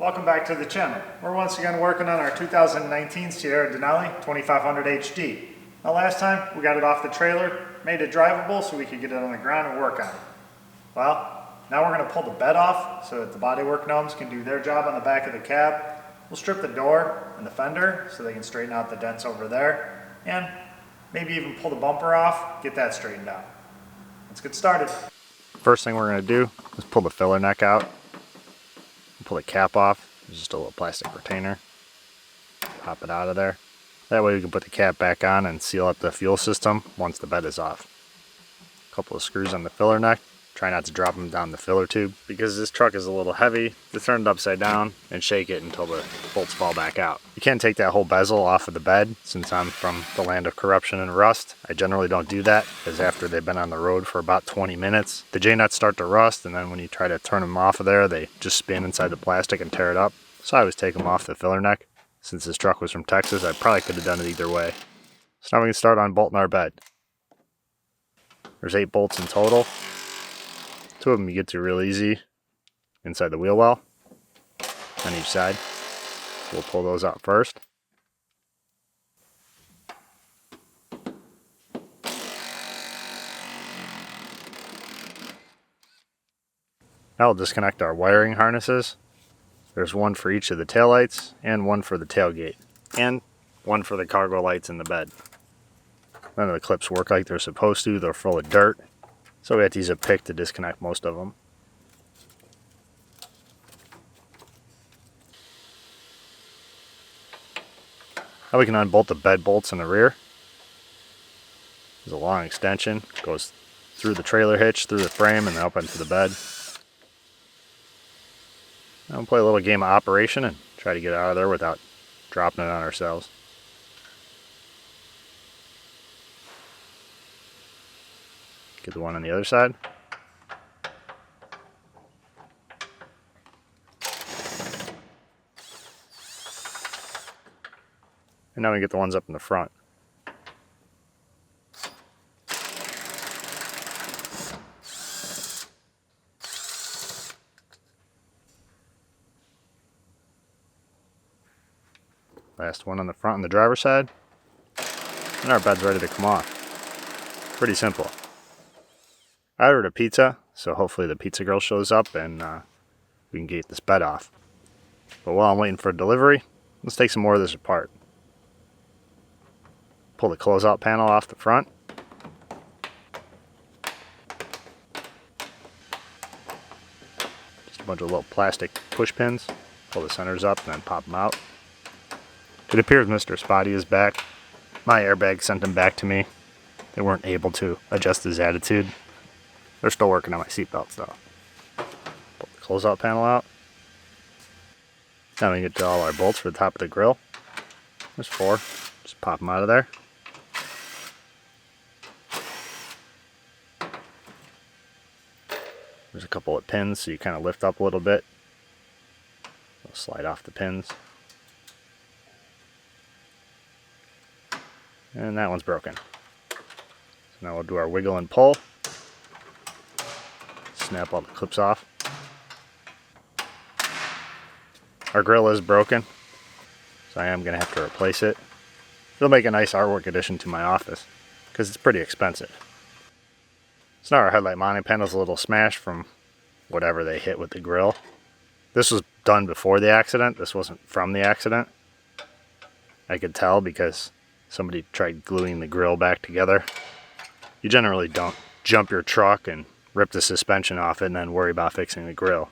Welcome back to the channel. We're once again working on our 2019 Sierra Denali 2500 HD. Now last time we got it off the trailer, made it drivable so we could get it on the ground and work on it. Well, now we're going to pull the bed off so that the bodywork gnomes can do their job on the back of the cab. We'll strip the door and the fender so they can straighten out the dents over there, and maybe even pull the bumper off, get that straightened out. Let's get started. First thing we're going to do is pull the filler neck out. Pull the cap off. There's just a little plastic retainer. Pop it out of there. That way we can put the cap back on and seal up the fuel system once the bed is off. A couple of screws on the filler neck. Try not to drop them down the filler tube. Because this truck is a little heavy, to turn it upside down and shake it until the bolts fall back out. You can't take that whole bezel off of the bed. Since I'm from the land of corruption and rust, I generally don't do that, because after they've been on the road for about 20 minutes, the J-nuts start to rust, and then when you try to turn them off of there, they just spin inside the plastic and tear it up. So I always take them off the filler neck. Since this truck was from Texas, I probably could have done it either way. So now we can start unbolting our bed. There's 8 bolts in total. 2 of them you get to real easy inside the wheel well on each side. So we'll pull those out first. Now we'll disconnect our wiring harnesses. There's one for each of the taillights and one for the tailgate and one for the cargo lights in the bed. None of the clips work like they're supposed to. They're full of dirt. So we have to use a pick to disconnect most of them. Now we can unbolt the bed bolts in the rear. There's a long extension. It goes through the trailer hitch, through the frame, and then up into the bed. Now we'll play a little game of operation and try to get out of there without dropping it on ourselves. Get the one on the other side. And now we get the ones up in the front. Last one on the front on the driver's side. And our bed's ready to come off. Pretty simple. I ordered a pizza, so hopefully the pizza girl shows up and we can get this bed off. But while I'm waiting for delivery, let's take some more of this apart. Pull the closeout panel off the front. Just a bunch of little plastic push pins. Pull the centers up and then pop them out. It appears Mr. Spotty is back. MyAirbags sent him back to me. They weren't able to adjust his attitude. They're still working on my seatbelts though. Pull the closeout panel out. Now we get to all our bolts for the top of the grill. There's 4. Just pop them out of there. There's a couple of pins, so you kind of lift up a little bit. We'll slide off the pins. And that one's broken. So now we'll do our wiggle and pull. Snap all the clips off. Our grill is broken, so I am going to have to replace it. It'll make a nice artwork addition to my office, because it's pretty expensive. So now our headlight mounting panel's a little smashed from whatever they hit with the grill. This was done before the accident. This wasn't from the accident. I could tell because somebody tried gluing the grill back together. You generally don't jump your truck and rip the suspension off it and then worry about fixing the grill.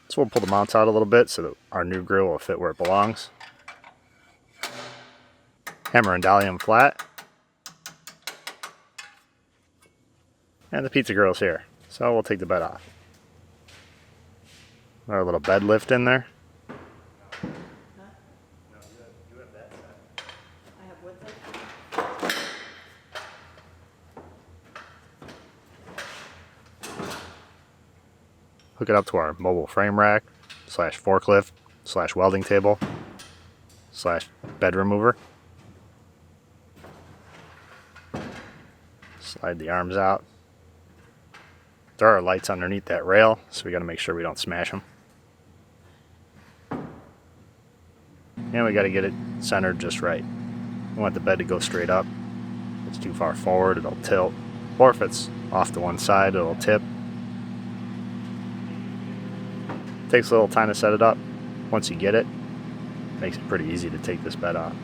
So we'll pull the mounts out a little bit so that our new grill will fit where it belongs. Hammer and dolly them flat. And the pizza grill's here. So we'll take the bed off. Our little bed lift in there. Hook it up to our mobile frame rack / forklift / welding table / bed remover. Slide the arms out. There are lights underneath that rail, so we got to make sure we don't smash them. And we got to get it centered just right. We want the bed to go straight up. If it's too far forward, it'll tilt. Or if it's off to one side, it'll tip. Takes a little time to set it up. Once you get it, it makes it pretty easy to take this bed off.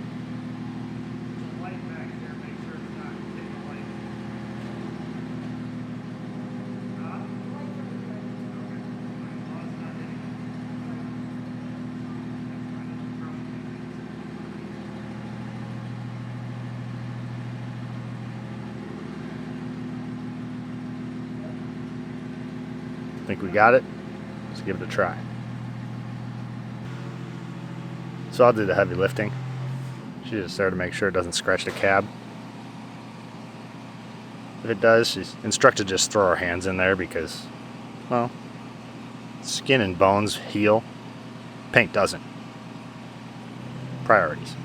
Think we got it? Let's give it a try. So I'll do the heavy lifting. She's just there to make sure it doesn't scratch the cab. If it does, she's instructed to just throw her hands in there because, well, skin and bones heal. Paint doesn't. Priorities.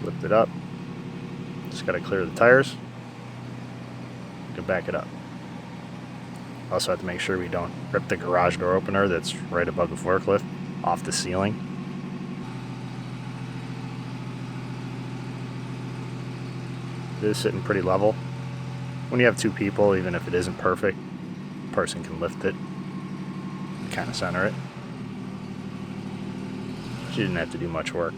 Lift it up. Just got to clear the tires. To back it up. Also have to make sure we don't rip the garage door opener that's right above the forklift off the ceiling. It is sitting pretty level. When you have two people, even if it isn't perfect, a person can lift it, kind of center it. She didn't have to do much work.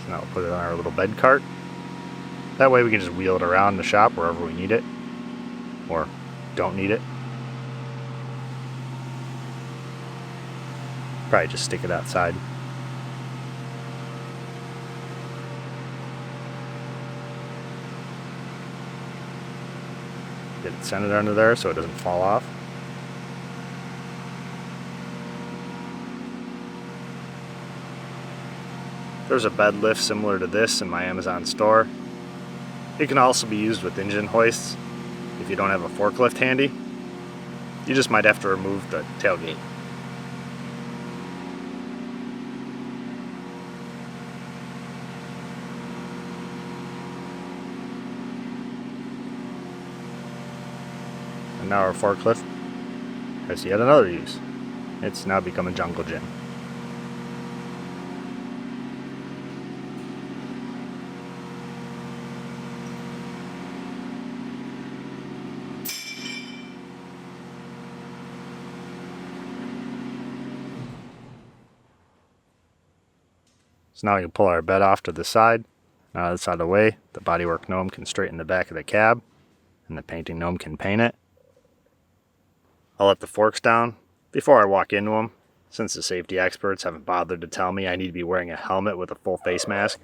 Now we'll put it on our little bed cart. That way we can just wheel it around the shop wherever we need it, or don't need it. Probably just stick it outside. Get it centered under there so it doesn't fall off. There's a bed lift similar to this in my Amazon store. It can also be used with engine hoists if you don't have a forklift handy. You just might have to remove the tailgate. And now our forklift has yet another use. It's now become a jungle gym. So now we can pull our bed off to the side. Now that's out of the way, the bodywork gnome can straighten the back of the cab, and the painting gnome can paint it. I'll let the forks down before I walk into them, since the safety experts haven't bothered to tell me I need to be wearing a helmet with a full face mask.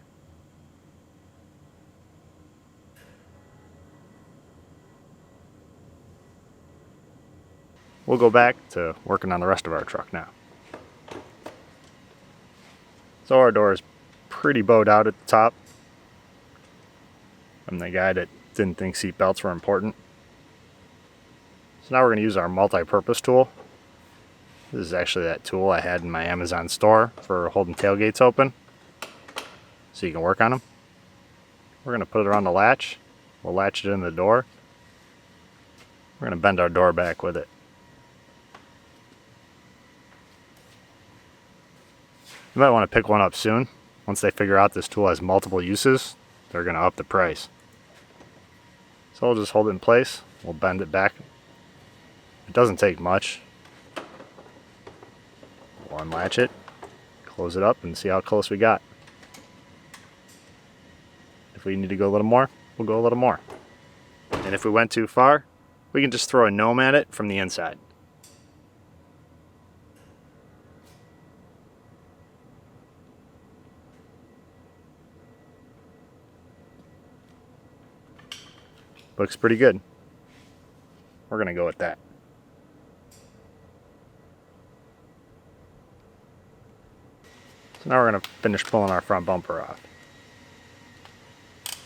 We'll go back to working on the rest of our truck now. So our door is pretty bowed out at the top. I'm the guy that didn't think seat belts were important. So now we're going to use our multi-purpose tool. This is actually that tool I had in my Amazon store for holding tailgates open, so you can work on them. We're going to put it on the latch. We'll latch it in the door. We're going to bend our door back with it. You might want to pick one up soon. Once they figure out this tool has multiple uses, they're going to up the price. So we'll just hold it in place. We'll bend it back. It doesn't take much. We'll unlatch it, close it up, and see how close we got. If we need to go a little more, we'll go a little more. And if we went too far, we can just throw a gnome at it from the inside. Looks pretty good. We're going to go with that. So now we're going to finish pulling our front bumper off.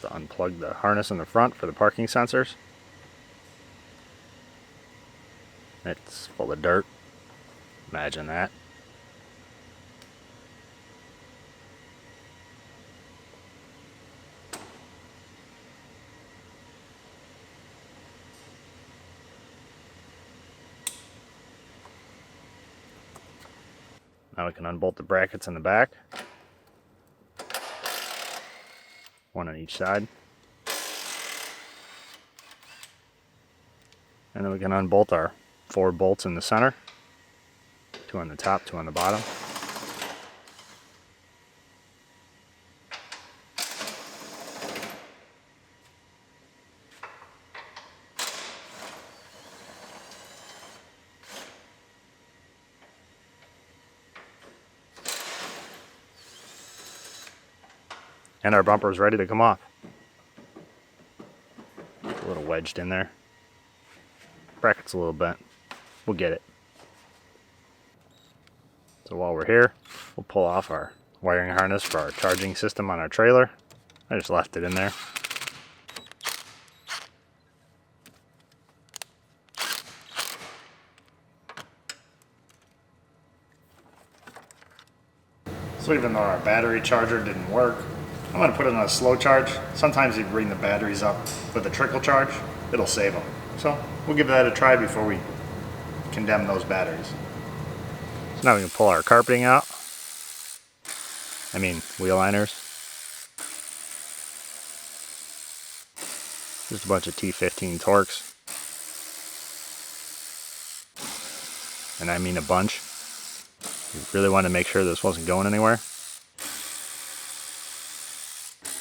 To unplug the harness in the front for the parking sensors. It's full of dirt. Imagine that. Now we can unbolt the brackets in the back. One on each side. And then we can unbolt our 4 bolts in the center. 2 on the top, 2 on the bottom. And our bumper is ready to come off. A little wedged in there. Bracket's a little bent. We'll get it. So while we're here, we'll pull off our wiring harness for our charging system on our trailer. I just left it in there. So even though our battery charger didn't work, I'm going to put it on a slow charge. Sometimes you bring the batteries up with a trickle charge, it'll save them. So we'll give that a try before we condemn those batteries. So now we can pull our carpeting out. Wheel liners. Just a bunch of T15 Torx. And I mean a bunch. We really wanted to make sure this wasn't going anywhere.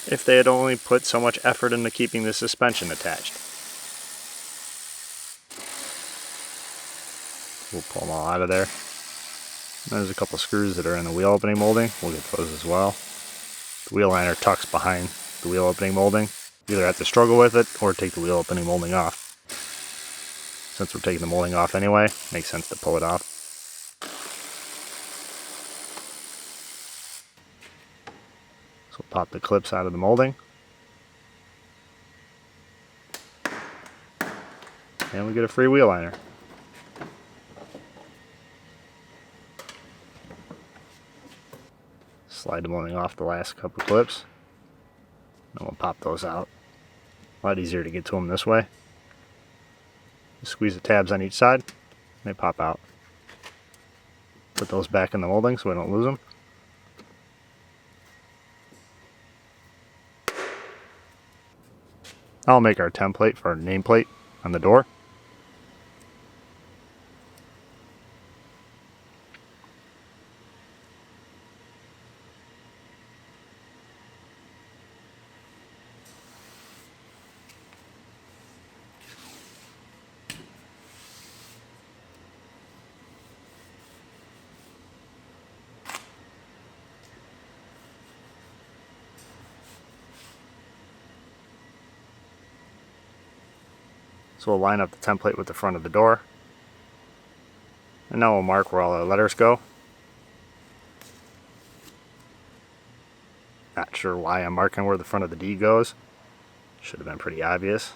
If they had only put so much effort into keeping the suspension attached. We'll pull them all out of there. There's a couple screws that are in the wheel opening molding. We'll get those as well. The wheel liner tucks behind the wheel opening molding. You either have to struggle with it or take the wheel opening molding off. Since we're taking the molding off anyway, makes sense to pull it off. So we'll pop the clips out of the molding. And we get a free wheel liner. Slide the molding off the last couple clips. And we'll pop those out. A lot easier to get to them this way. Just squeeze the tabs on each side. They pop out. Put those back in the molding so we don't lose them. I'll make our template for our nameplate on the door. So we'll line up the template with the front of the door. And now we'll mark where all our letters go. Not sure why I'm marking where the front of the D goes. Should have been pretty obvious.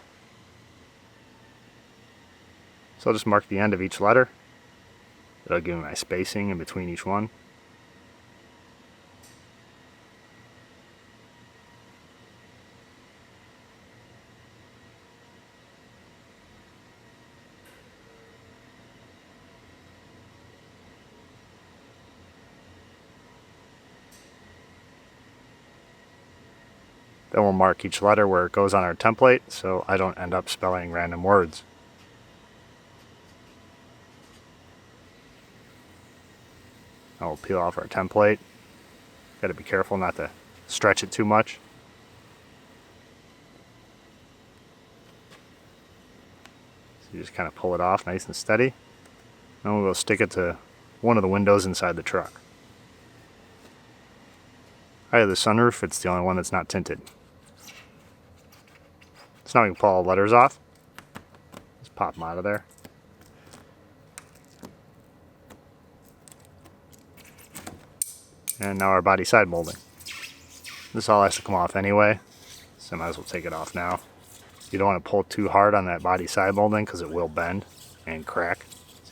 So I'll just mark the end of each letter. That'll give me my spacing in between each one. Then we'll mark each letter where it goes on our template so I don't end up spelling random words. Now we'll peel off our template. Got to be careful not to stretch it too much. So you just kind of pull it off nice and steady. Then we'll stick it to one of the windows inside the truck. Either the sunroof, it's the only one that's not tinted. So now we can pull all the letters off. Just pop them out of there. And now our body side molding. This all has to come off anyway, so I might as well take it off now. You don't want to pull too hard on that body side molding because it will bend and crack.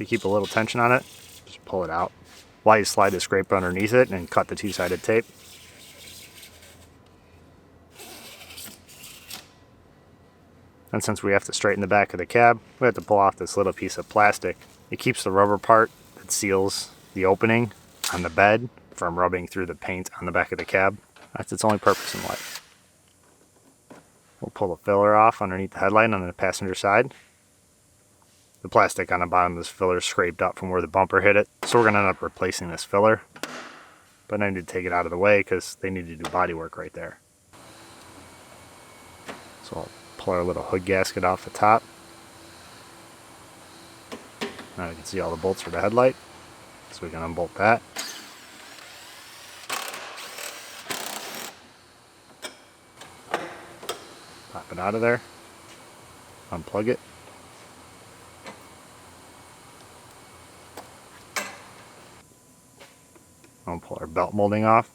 to keep a little tension on it. Just pull it out. While you slide the scraper underneath it and cut the two-sided tape. And since we have to straighten the back of the cab, we have to pull off this little piece of plastic. It keeps the rubber part that seals the opening on the bed from rubbing through the paint on the back of the cab. That's its only purpose in life. We'll pull the filler off underneath the headlight on the passenger side. The plastic on the bottom of this filler is scraped up from where the bumper hit it, so we're going to end up replacing this filler. But I need to take it out of the way because they need to do body work right there. So I'll pull our little hood gasket off the top. Now you can see all the bolts for the headlight, so we can unbolt that. Pop it out of there, unplug it. I'll pull our belt molding off.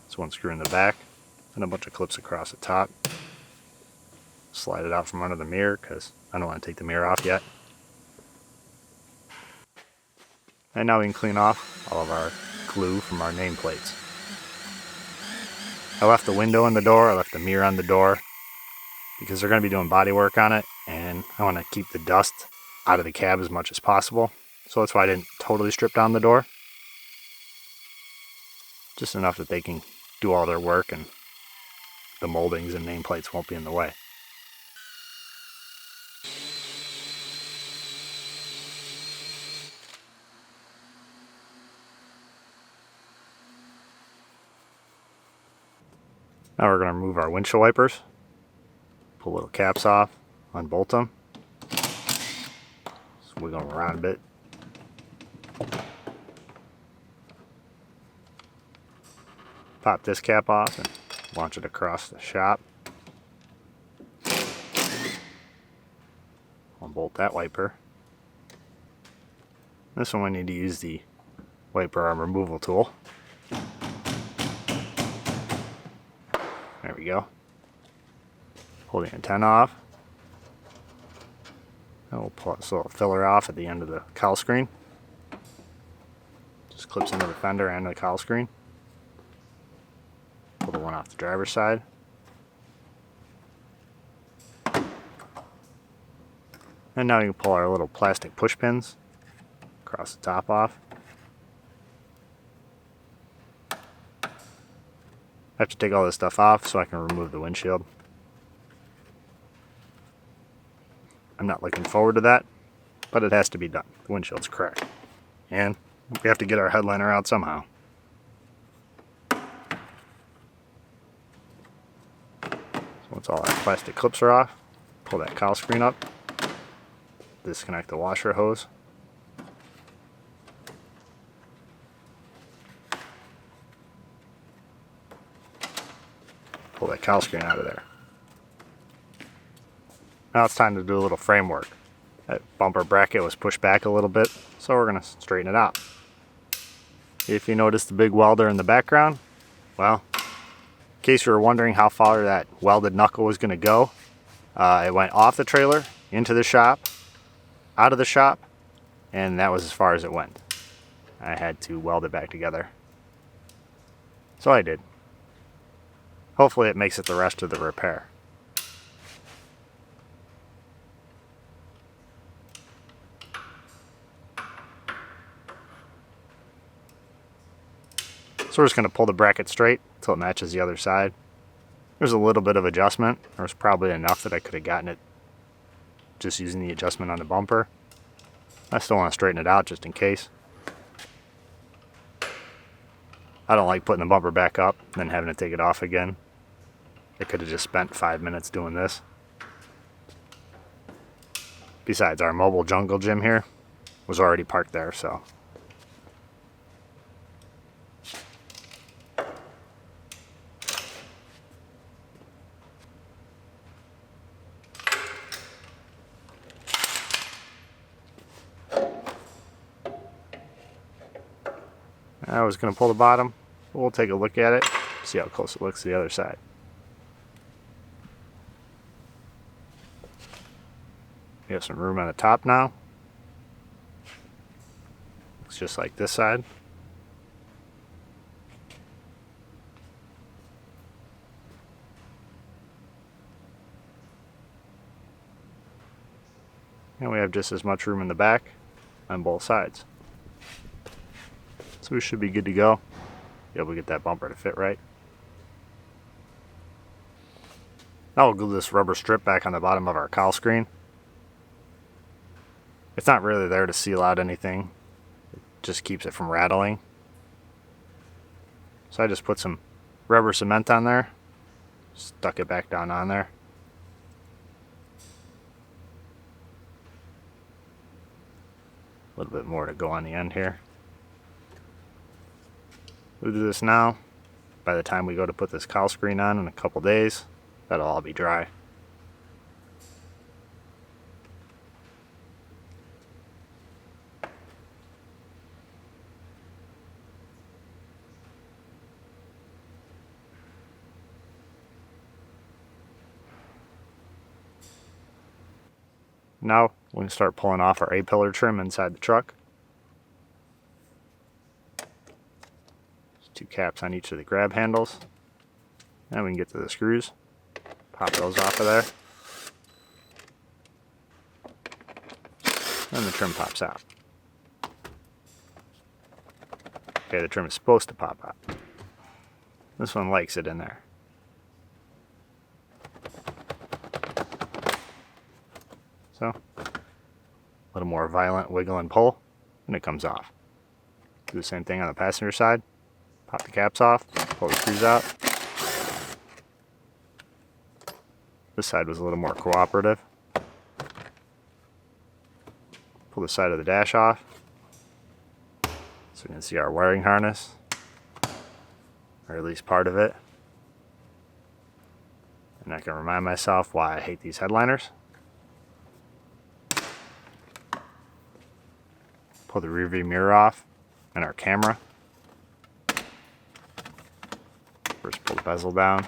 There's one screw in the back and a bunch of clips across the top. Slide it out from under the mirror because I don't want to take the mirror off yet. And now we can clean off all of our glue from our nameplates. I left the window in the door, I left the mirror on the door because they're going to be doing body work on it and I want to keep the dust out of the cab as much as possible. So that's why I didn't totally strip down the door. Just enough that they can do all their work and the moldings and nameplates won't be in the way. Now we're going to remove our windshield wipers. Pull little caps off, unbolt them. Just wiggle them around a bit. Pop this cap off and launch it across the shop. Unbolt that wiper. This one we need to use the wiper arm removal tool. There we go. Pull the antenna off. And we'll pull this little filler off at the end of the cowl screen. Just clips into the fender and the cowl screen. Pull the one off the driver's side. And now you can pull our little plastic push pins across the top off. I have to take all this stuff off so I can remove the windshield. I'm not looking forward to that, but it has to be done. The windshield's cracked. And we have to get our headliner out somehow. So once all our plastic clips are off, pull that cowl screen up, disconnect the washer hose. Pull that cowl screen out of there. Now it's time to do a little framework. That bumper bracket was pushed back a little bit, so we're going to straighten it out. If you notice the big welder in the background, well, in case you were wondering how far that welded knuckle was going to go, it went off the trailer, into the shop, out of the shop, and that was as far as it went. I had to weld it back together. So I did. Hopefully it makes it the rest of the repair. So we're just going to pull the bracket straight until it matches the other side. There's a little bit of adjustment. There was probably enough that I could have gotten it just using the adjustment on the bumper. I still want to straighten it out just in case. I don't like putting the bumper back up and then having to take it off again. I could have just spent 5 minutes doing this. Besides, our mobile jungle gym here was already parked there, so. I was going to pull the bottom, but we'll take a look at it, see how close it looks to the other side. We have some room on the top now. Looks just like this side. And we have just as much room in the back on both sides. So we should be good to go. Be able to get that bumper to fit right. Now we'll glue this rubber strip back on the bottom of our cowl screen. It's not really there to seal out anything. It just keeps it from rattling. So I just put some rubber cement on there. Stuck it back down on there. A little bit more to go on the end here. We'll do this now. By the time we go to put this cowl screen on in a couple days, that'll all be dry. Now we can start pulling off our A-pillar trim inside the truck. There's 2 caps on each of the grab handles. Now we can get to the screws. Pop those off of there. And the trim pops out. Okay, the trim is supposed to pop out. This one likes it in there. So, a little more violent wiggle and pull, and it comes off. Do the same thing on the passenger side. Pop the caps off, pull the screws out. This side was a little more cooperative. Pull the side of the dash off, so we can see our wiring harness, or at least part of it. And I can remind myself why I hate these headliners. Pull the rear view mirror off and our camera. First pull the bezel down.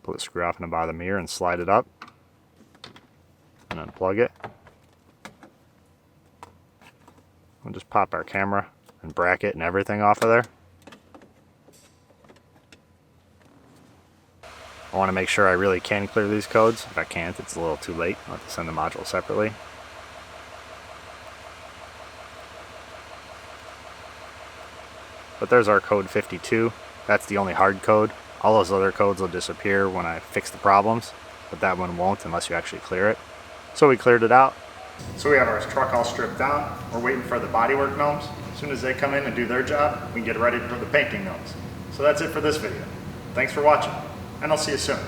Pull the screw off in the bottom of the mirror and slide it up. And unplug it. We'll just pop our camera and bracket and everything off of there. I want to make sure I really can clear these codes. If I can't, it's a little too late. I'll have to send the module separately. But there's our code 52. That's the only hard code. All those other codes will disappear when I fix the problems, but that one won't unless you actually clear it. So we cleared it out. So we have our truck all stripped down. We're waiting for the bodywork gnomes. As soon as they come in and do their job, we can get ready for the painting gnomes. So that's it for this video. Thanks for watching, and I'll see you soon.